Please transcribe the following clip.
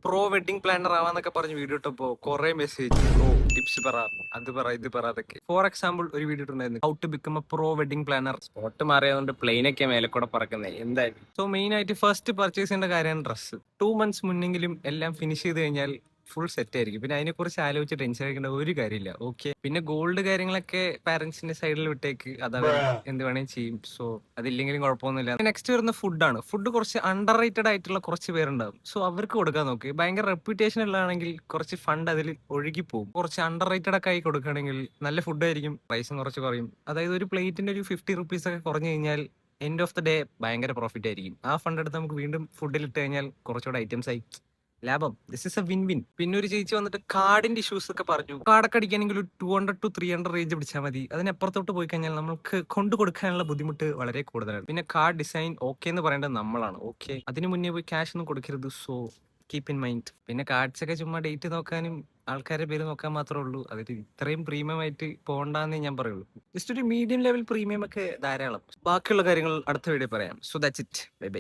Pro wedding planar ആവാന്നൊക്കെ പറഞ്ഞ് video ഇട്ടപ്പോ കുറെ message pro tips പറ, അത് പറ, ഇത് പറ അതൊക്കെ. ഫോർ എക്സാമ്പിൾ ഒരു വീഡിയോ ഇട്ടുണ്ടായിരുന്നു, how to become a pro wedding planner. Spot മാറിയതുകൊണ്ട് പ്ലെയിനൊക്കെ മേലെ കൂടെ പറക്കുന്നത് എന്തായാലും. സോ മെയിൻ ആയിട്ട് ഫസ്റ്റ് പർച്ചേസ് ചെയ്യേണ്ട കാര്യമാണ് ഡ്രസ്സ്. 2 months മുന്നെങ്കിലും എല്ലാം ഫിനിഷ് ചെയ്ത് കഴിഞ്ഞാൽ ഫുൾ സെറ്റ് ആയിരിക്കും. പിന്നെ അതിനെ കുറിച്ച് ആലോചിച്ച് ടെൻഷൻ അടിക്കേണ്ട ഒരു കാര്യമില്ല. ഓക്കെ, പിന്നെ ഗോൾഡ് കാര്യങ്ങളൊക്കെ പാരന്റ്സിന്റെ സൈഡിൽ വിട്ടേക്ക്, അത് അവർ എന്ത് വേണേലും ചെയ്യും. സോ അതില്ലെങ്കിലും കുഴപ്പമൊന്നുമില്ല. നെക്സ്റ്റ് വരുന്ന ഫുഡാണ്. ഫുഡ് കുറച്ച് അണ്ടർ റേറ്റഡ് ആയിട്ടുള്ള കുറച്ച് പേരുണ്ടാവും. സോ അവർക്ക് കൊടുക്കാൻ നോക്ക്. ഭയങ്കര റെപ്യൂട്ടേഷൻ ഉള്ളതാണെങ്കിൽ കുറച്ച് ഫണ്ട് അതിൽ ഒഴുകി പോകും. കുറച്ച് അണ്ടർ റേറ്റഡ് ഒക്കെ ആയി കൊടുക്കുകയാണെങ്കിൽ നല്ല ഫുഡ് ആയിരിക്കും, പ്രൈസും കുറച്ച് കുറയും. അതായത് ഒരു പ്ലേറ്റിന്റെ ഒരു 50 rupees ഒക്കെ കുറഞ്ഞു കഴിഞ്ഞാൽ എൻഡ് ഓഫ് ദ ഡേ ഭയങ്കര പ്രോഫിറ്റ് ആയിരിക്കും. ആ ഫണ്ട് എടുത്ത് നമുക്ക് വീണ്ടും ഫുഡിൽ ഇട്ട് കഴിഞ്ഞാൽ കുറച്ചുകൂടെ ഐറ്റംസ് ആയി ലാഭം. This is A win win. പിന്നെ ഒരു ചേച്ചി വന്നിട്ട് കാർഡിന്റെ ഇഷ്യൂസ് ഒക്കെ പറഞ്ഞു. കാർഡൊക്കെ അടിക്കാനെങ്കിൽ ഒരു 200 to 300 റേഞ്ച് പിടിച്ചാൽ മതി. അതിനപ്പുറത്തോട്ട് പോയി കഴിഞ്ഞാൽ നമുക്ക് കൊണ്ടു കൊടുക്കാനുള്ള ബുദ്ധിമുട്ട് വളരെ കൂടുതലാണ്. പിന്നെ കാർഡ് ഡിസൈൻ ഓക്കെ എന്ന് പറയേണ്ടത് നമ്മളാണ്. ഓക്കെ, അതിന് മുന്നേ പോയി ക്യാഷ് ഒന്നും കൊടുക്കരുത്. So keep in mind. പിന്നെ കാർഡ്സ് ഒക്കെ ചുമ്മാ ഡേറ്റ് നോക്കാനും ആൾക്കാരുടെ പേര് നോക്കാൻ മാത്രമേ ഉള്ളൂ. അതിൽ ഇത്രയും പ്രീമിയം ആയിട്ട് പോകണ്ടെന്നേ ഞാൻ പറയുള്ളൂ. ജസ്റ്റ് ഒരു മീഡിയം ലെവൽ പ്രീമിയം ഒക്കെ ധാരാളം. ബാക്കിയുള്ള കാര്യങ്ങൾ അടുത്ത വീഡിയോ പറയാം. So that's it. Bye bye.